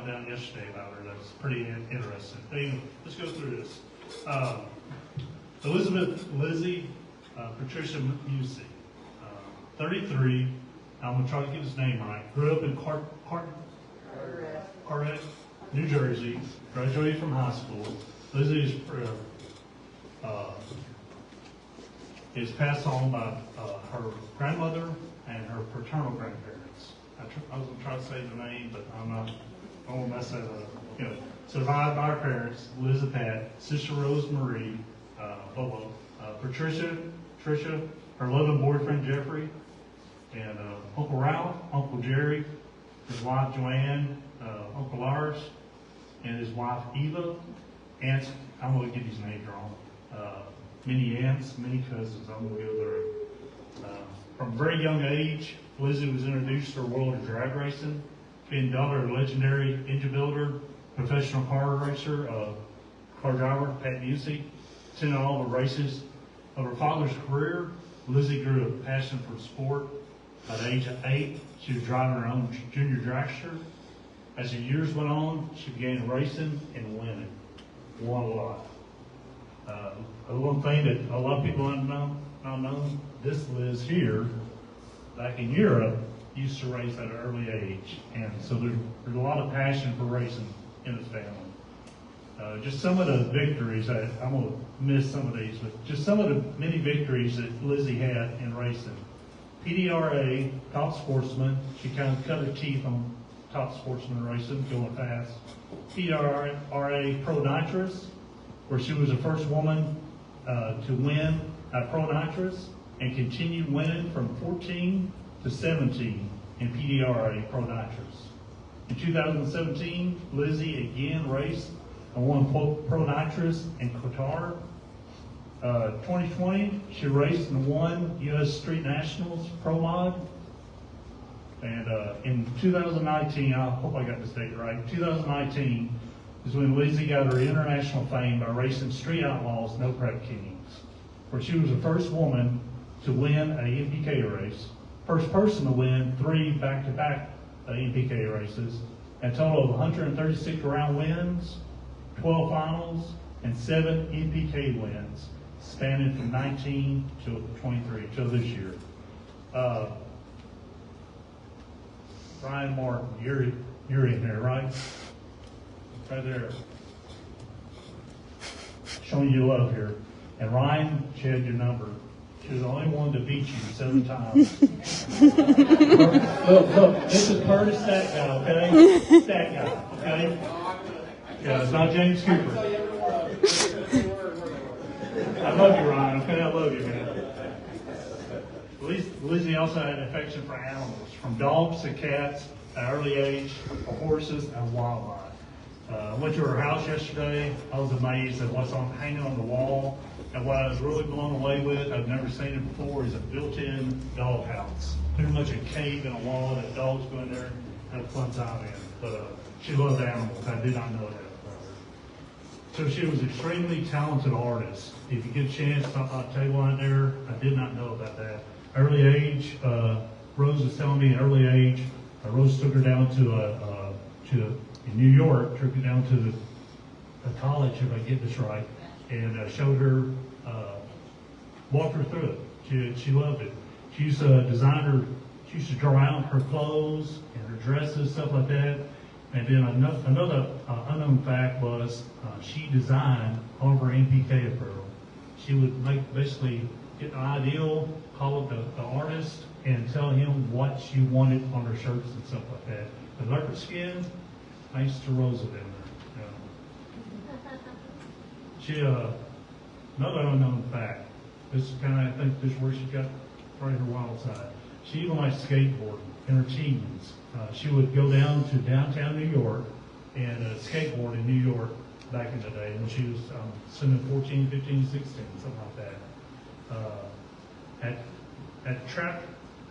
went down yesterday about her. That's pretty interesting. Anyway, let's go through this. Lizzy Patricia Musi, 33. I'm going to try to get his name right. Grew up in Carteret, New Jersey. Graduated from high school. Lizzy is passed on by her grandmother and her paternal grandparents. I was going to try to say the name, but I don't want to mess that up. You know, survived by her parents, Liz and Pat, sister Rose Marie, Bobo, Patricia, her loving boyfriend Jeffrey, and Uncle Ralph, Uncle Jerry, his wife Joanne, Uncle Lars, and his wife Eva, aunts, I'm going to get these names wrong, many aunts, many cousins. I'm going to go there. From a very young age, Lizzy was introduced to the world of drag racing, being daughter of legendary engine builder, professional car racer, car driver Pat Musi, attended all the races of her father's career. Lizzy grew a passion for sport. At the age of 8, she was driving her own junior dragster. As the years went on, she began racing and winning. Won a lot. One thing that a lot of people don't know, this Liz here, back in Europe, used to race at an early age. And so there's a lot of passion for racing in his family. Just some of the victories, I'm going to miss some of these, but just some of the many victories that Lizzy had in racing. PDRA, top sportsman, she kind of cut her teeth on top sportsman racing, going fast. PDRA Pro Nitrous, where she was the first woman to win at Pro Nitrous and continued winning from 14 to 17 in PDRA Pro Nitrous. In 2017, Lizzy again raced and won Pro Nitrous in Qatar. 2020, she raced and won U.S. Street Nationals Pro Mod. And in 2019, I hope I got this date right, 2019 is when Lizzy got her international fame by racing Street Outlaws No Prep Kings, where she was the first woman to win an MPK race, first person to win 3 back-to-back MPK races, a total of 136 round wins, 12 finals, and 7 MPK wins, spanning from 19 to 23, till this year. Ryan Martin, you're in there, right? Right there. Showing you love here. And Ryan, she had your number. She was the only one to beat you 7 times. look, this is per the stat guy, okay? Stat guy, okay? Yeah, it's not James Cooper. I love you, Ryan, okay? I love you, man. Lizzy also had an affection for animals, from dogs to cats at an early age, horses and wildlife. I went to her house yesterday. I was amazed at what's hanging on the wall. And what I was really blown away with, I've never seen it before, is a built-in dog house. Pretty much a cave in a wall that dogs go in there and have a fun time in. But she loved animals. I did not know that about her. So she was an extremely talented artist. If you get a chance, I'll tell you one there. I did not know about that. Early age, Rose was telling me, early age, Rose took her down to in New York, took her down to the college, if I get this right, and showed her, walked her through it. She loved it. She used to she used to draw out her clothes and her dresses, stuff like that. And then another unknown fact was she designed all of her MPK apparel. She would basically get an ideal, call up the artist, and tell him what she wanted on her shirts and stuff like that. The leopard skin, thanks to Rosa down there. She, another unknown fact, this is kind of, I think this is where she got probably her wild side. She even liked skateboarding in her teens. She would go down to downtown New York and skateboard in New York back in the day when she was 14, 15, 16, something like that.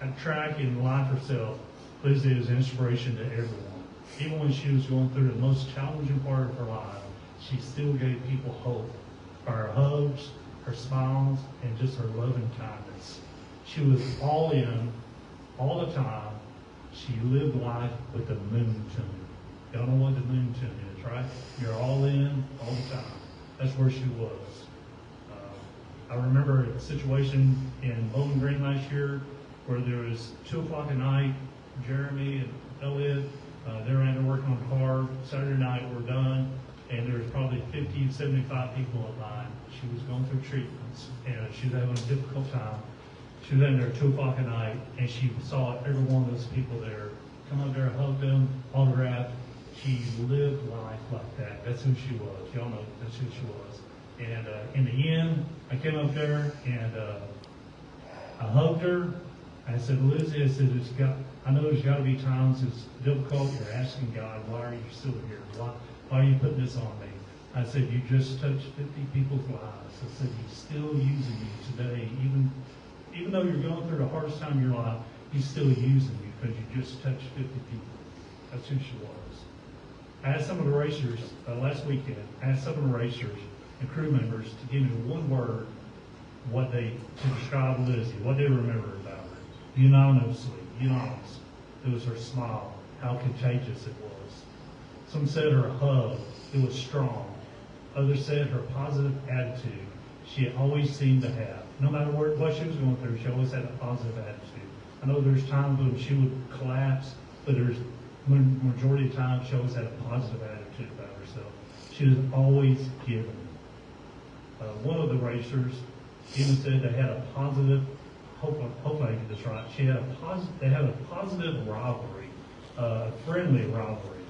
At track in life herself, Lizzy is an inspiration to everyone. Even when she was going through the most challenging part of her life, she still gave people hope by her hugs, her smiles, and just her loving kindness. She was all in, all the time. She lived life with the moon tune. Y'all know what the moon tune is, right? You're all in all the time. That's where she was. I remember a situation in Bowling Green last year where there was 2 o'clock at night. Jeremy and Elliot, they were out there working on the car. Saturday night, we're done, and there was probably 50, 75 people in line. She was going through treatments, and she was having a difficult time. She was in there at 2 o'clock at night, and she saw every one of those people there. Come up there, hug them, autograph. She lived life like that. That's who she was. Y'all know that's who she was. And in the end, I came up there and I hugged her. I said, Lizzy, I said, I know there's got to be times it's difficult. You're asking God, why are you still here? Why are you putting this on me? I said, you just touched 50 people's lives. I said, He's still using you today. Even though you're going through the hardest time in your life, He's still using you because you just touched 50 people. That's who she was. I asked some of the racers last weekend, and crew members to give me one word to describe Lizzy, what they remember about her. Unanimously. It was her smile, how contagious it was. Some said her hug, it was strong. Others said her positive attitude she always seemed to have. No matter what she was going through, she always had a positive attitude. I know there's times when she would collapse, but majority of the time she always had a positive attitude about herself. She was always giving. One of the racers even said they had a positive, hopefully I get this right, they had a positive rivalry, a friendly rivalry.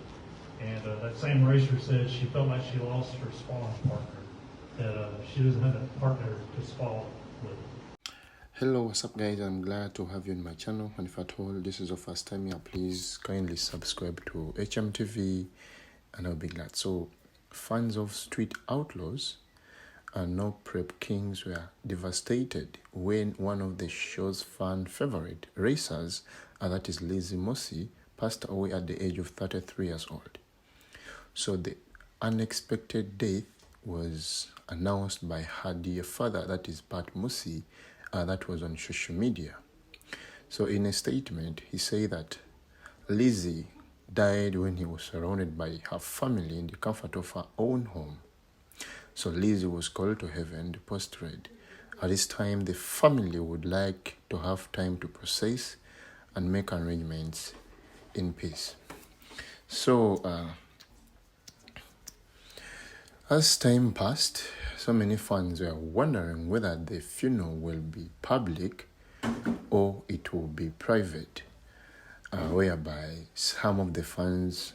And that same racer said she felt like she lost her sparring partner, that she doesn't have a partner to spar with. Hello, what's up guys? I'm glad to have you in my channel, and if at all this is your first time here, please kindly subscribe to HMTV and I'll be glad. So fans of Street Outlaws and No Prep Kings were devastated when one of the show's fan favorite racers, that is Lizzy Musi, passed away at the age of 33 years old. So the unexpected death was announced by her dear father, that is Pat Musi, that was on social media. So in a statement, he said that Lizzy died when he was surrounded by her family in the comfort of her own home. So Lizzy was called to heaven, the post read. At this time, the family would like to have time to process and make arrangements in peace. So as time passed, so many fans were wondering whether the funeral will be public or it will be private, whereby some of the fans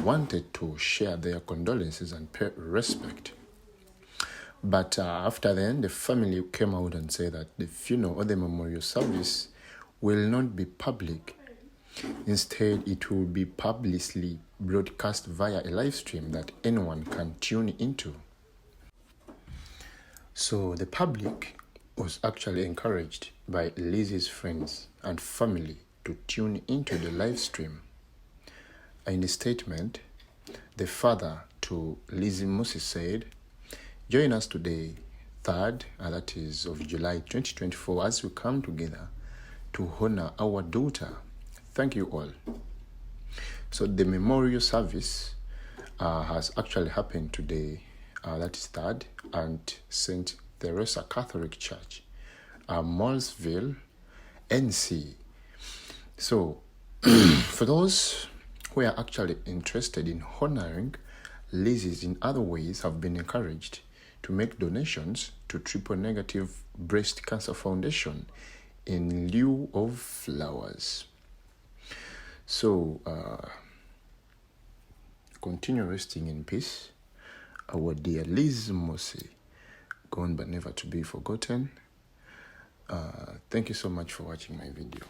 wanted to share their condolences and pay respect. But after then, the family came out and said that the funeral or the memorial service will not be public. Instead, it will be publicly broadcast via a live stream that anyone can tune into. So the public was actually encouraged by Lizzy's friends and family to tune into the live stream. In the statement, the father to Lizzy Musi said, "Join us today, 3rd, that is of July 2024, as we come together to honor our daughter. Thank you all." So the memorial service has actually happened today, that is 3rd, at St. Teresa Catholic Church, Morrisville, NC. So for those who are actually interested in honoring Lizzy in other ways, have been encouraged to make donations to Triple Negative Breast Cancer Foundation in lieu of flowers. So continue resting in peace, our dear Lizzy Musi, gone but never to be forgotten. Thank you so much for watching my video.